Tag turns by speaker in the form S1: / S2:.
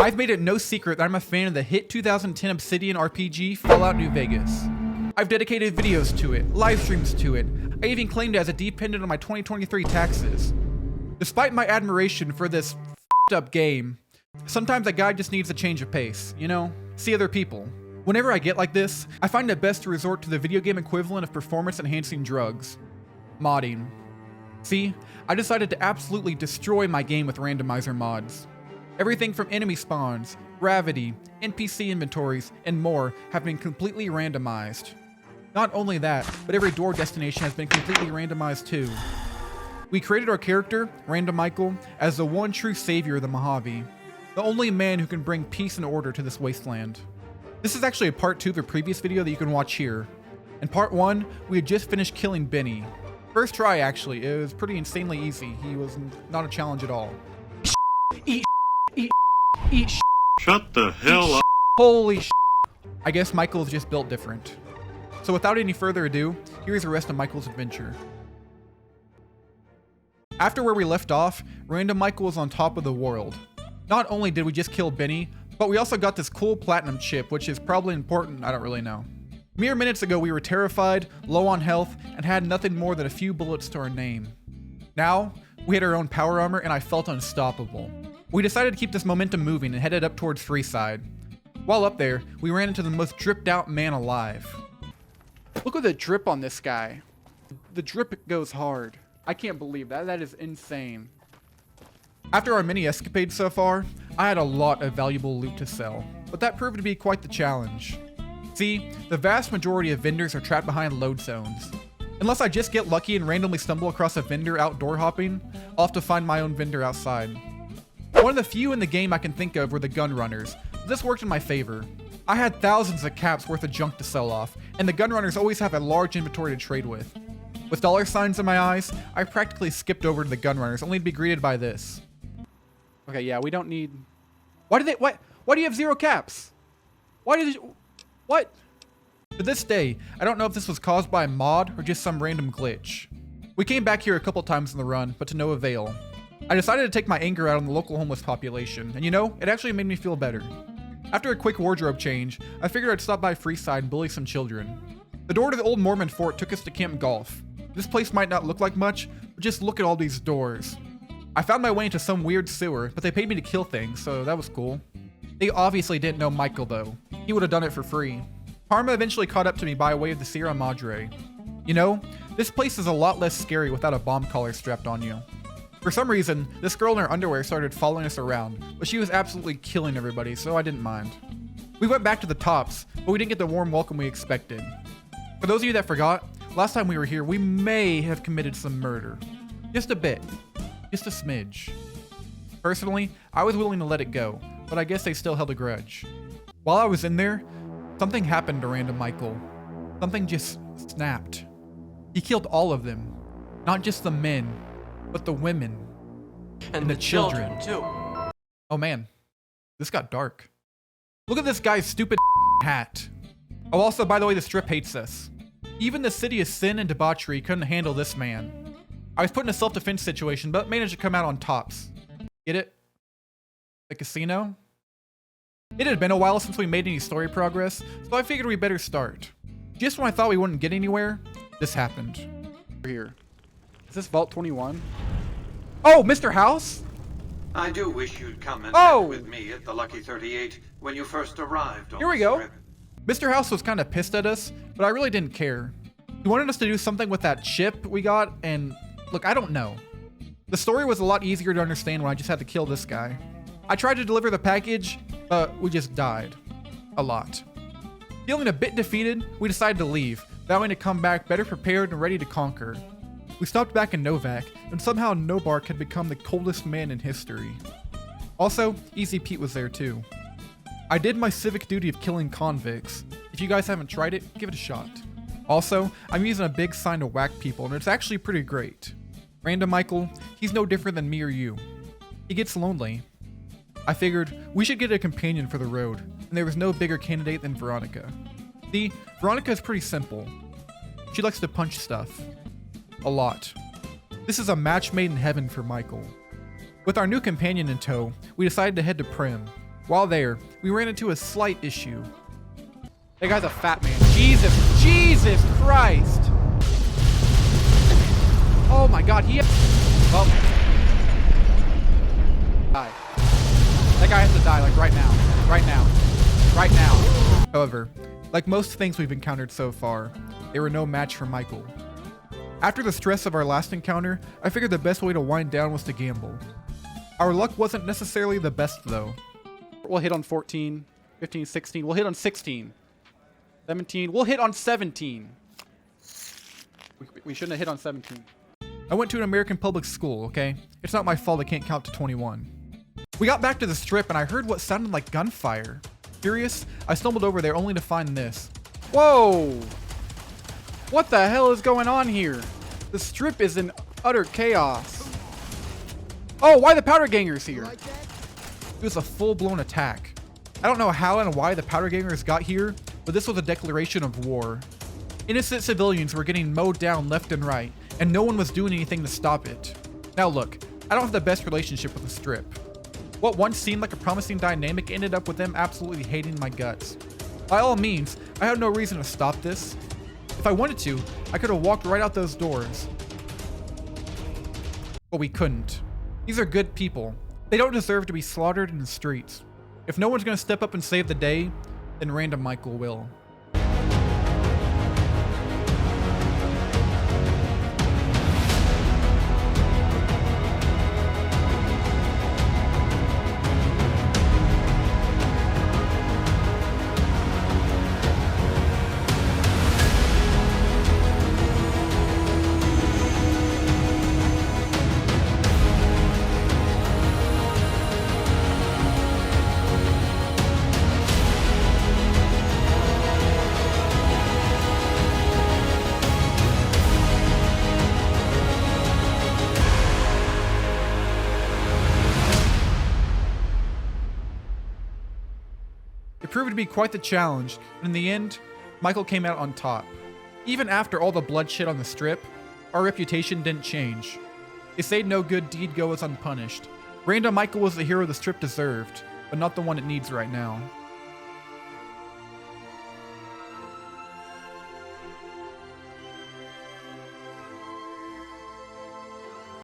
S1: I've made it no secret that I'm a fan of the hit 2010 Obsidian RPG Fallout New Vegas. I've dedicated videos to it, live streams to it. I even claimed it as a dependent on my 2023 taxes. Despite my admiration for this f***ed up game, sometimes a guy just needs a change of pace, you know? See other people. Whenever I get like this, I find it best to resort to the video game equivalent of performance-enhancing drugs. Modding. See, I decided to absolutely destroy my game with randomizer mods. Everything from enemy spawns, gravity, NPC inventories, and more have been completely randomized. Not only that, but every door destination has been completely randomized too. We created our character, Random Michael, as the one true savior of the Mojave. The only man who can bring peace and order to this wasteland. This is actually a part 2 of the previous video that you can watch here. In part 1, we had just finished killing Benny. First try actually, it was pretty insanely easy. He was not a challenge at all. Eat
S2: Shut the hell up.
S1: Holy sh**. I guess Michael is just built different. So without any further ado, here's the rest of Michael's adventure. After where we left off, Random Michael was on top of the world. Not only did we just kill Benny, but we also got this cool platinum chip, which is probably important, I don't really know. Mere minutes ago we were terrified, low on health, and had nothing more than a few bullets to our name. Now, we had our own power armor and I felt unstoppable. We decided to keep this momentum moving and headed up towards Freeside. While up there, we ran into the most dripped out man alive. Look at the drip on this guy. The drip goes hard. I can't believe that. That is insane. After our mini escapades so far, I had a lot of valuable loot to sell, but that proved to be quite the challenge. See, the vast majority of vendors are trapped behind load zones. Unless I just get lucky and randomly stumble across a vendor outdoor hopping, I'll have to find my own vendor outside. One of the few in the game I can think of were the gun runners. This worked in my favor. I had thousands of caps worth of junk to sell off, and the gun runners always have a large inventory to trade with. With dollar signs in my eyes, I practically skipped over to the gun runners, only to be greeted by this. Okay, yeah, we don't need... Why do you have 0 caps? What? To this day, I don't know if this was caused by a mod or just some random glitch. We came back here a couple times in the run, but to no avail. I decided to take my anger out on the local homeless population, and you know, it actually made me feel better. After a quick wardrobe change, I figured I'd stop by Freeside and bully some children. The door to the old Mormon fort took us to Camp Golf. This place might not look like much, but just look at all these doors. I found my way into some weird sewer, but they paid me to kill things, so that was cool. They obviously didn't know Michael though. He would have done it for free. Karma eventually caught up to me by way of the Sierra Madre. You know, this place is a lot less scary without a bomb collar strapped on you. For some reason, this girl in her underwear started following us around, but she was absolutely killing everybody, so I didn't mind. We went back to the tops, but we didn't get the warm welcome we expected. For those of you that forgot, last time we were here, we may have committed some murder. Just a bit. Just a smidge. Personally, I was willing to let it go, but I guess they still held a grudge. While I was in there, something happened to Random Michael. Something just snapped. He killed all of them. Not just the men, but the women. And the children too. Oh man, this got dark. Look at this guy's stupid hat. Oh, also, by the way, the strip hates us. Even the city of sin and debauchery couldn't handle this man. I was put in a self-defense situation, but managed to come out on tops. Get it? The casino? It had been a while since we made any story progress, so I figured we better start. Just when I thought we wouldn't get anywhere, this happened. Here. Is this Vault 21? Oh, Mr. House?
S3: I do wish you'd come and met with me at the Lucky 38 when you first arrived on
S1: Here we
S3: the
S1: go.
S3: strip.
S1: Mr. House was kind of pissed at us, but I really didn't care. He wanted us to do something with that chip we got, and look, I don't know. The story was a lot easier to understand when I just had to kill this guy. I tried to deliver the package, but we just died. A lot. Feeling a bit defeated, we decided to leave, vowing to come back better prepared and ready to conquer. We stopped back in Novak, and somehow Nobark had become the coldest man in history. Also, Easy Pete was there too. I did my civic duty of killing convicts. If you guys haven't tried it, give it a shot. Also, I'm using a big sign to whack people, and it's actually pretty great. Random Michael, he's no different than me or you. He gets lonely. I figured we should get a companion for the road, and there was no bigger candidate than Veronica. See, Veronica is pretty simple. She likes to punch stuff. A lot. This is a match made in heaven for Michael. With our new companion in tow, we decided to head to Prim. While there, we ran into a slight issue. That guy's a fat man. Jesus Christ. Oh my God, well, die. That guy has to die, like right now. Right now. However, like most things we've encountered so far, they were no match for Michael. After the stress of our last encounter, I figured the best way to wind down was to gamble. Our luck wasn't necessarily the best though. We'll hit on 14, 15, 16. We'll hit on 16. 17. We'll hit on 17. We shouldn't have hit on 17. I went to an American public school, okay? It's not my fault I can't count to 21. We got back to the strip and I heard what sounded like gunfire. Curious, I stumbled over there only to find this. Whoa! What the hell is going on here? The strip is in utter chaos. Oh, why the powder gangers here? It was a full-blown attack. I don't know how and why the powder gangers got here, but this was a declaration of war. Innocent civilians were getting mowed down left and right, and no one was doing anything to stop it. Now look, I don't have the best relationship with the strip. What once seemed like a promising dynamic ended up with them absolutely hating my guts. By all means, I had no reason to stop this. If I wanted to, I could have walked right out those doors. But we couldn't. These are good people. They don't deserve to be slaughtered in the streets. If no one's gonna step up and save the day, then Random Michael will. It proved to be quite the challenge, and in the end, Michael came out on top. Even after all the bloodshed on the strip, our reputation didn't change. They say no good deed goes unpunished. Random Michael was the hero the strip deserved, but not the one it needs right now.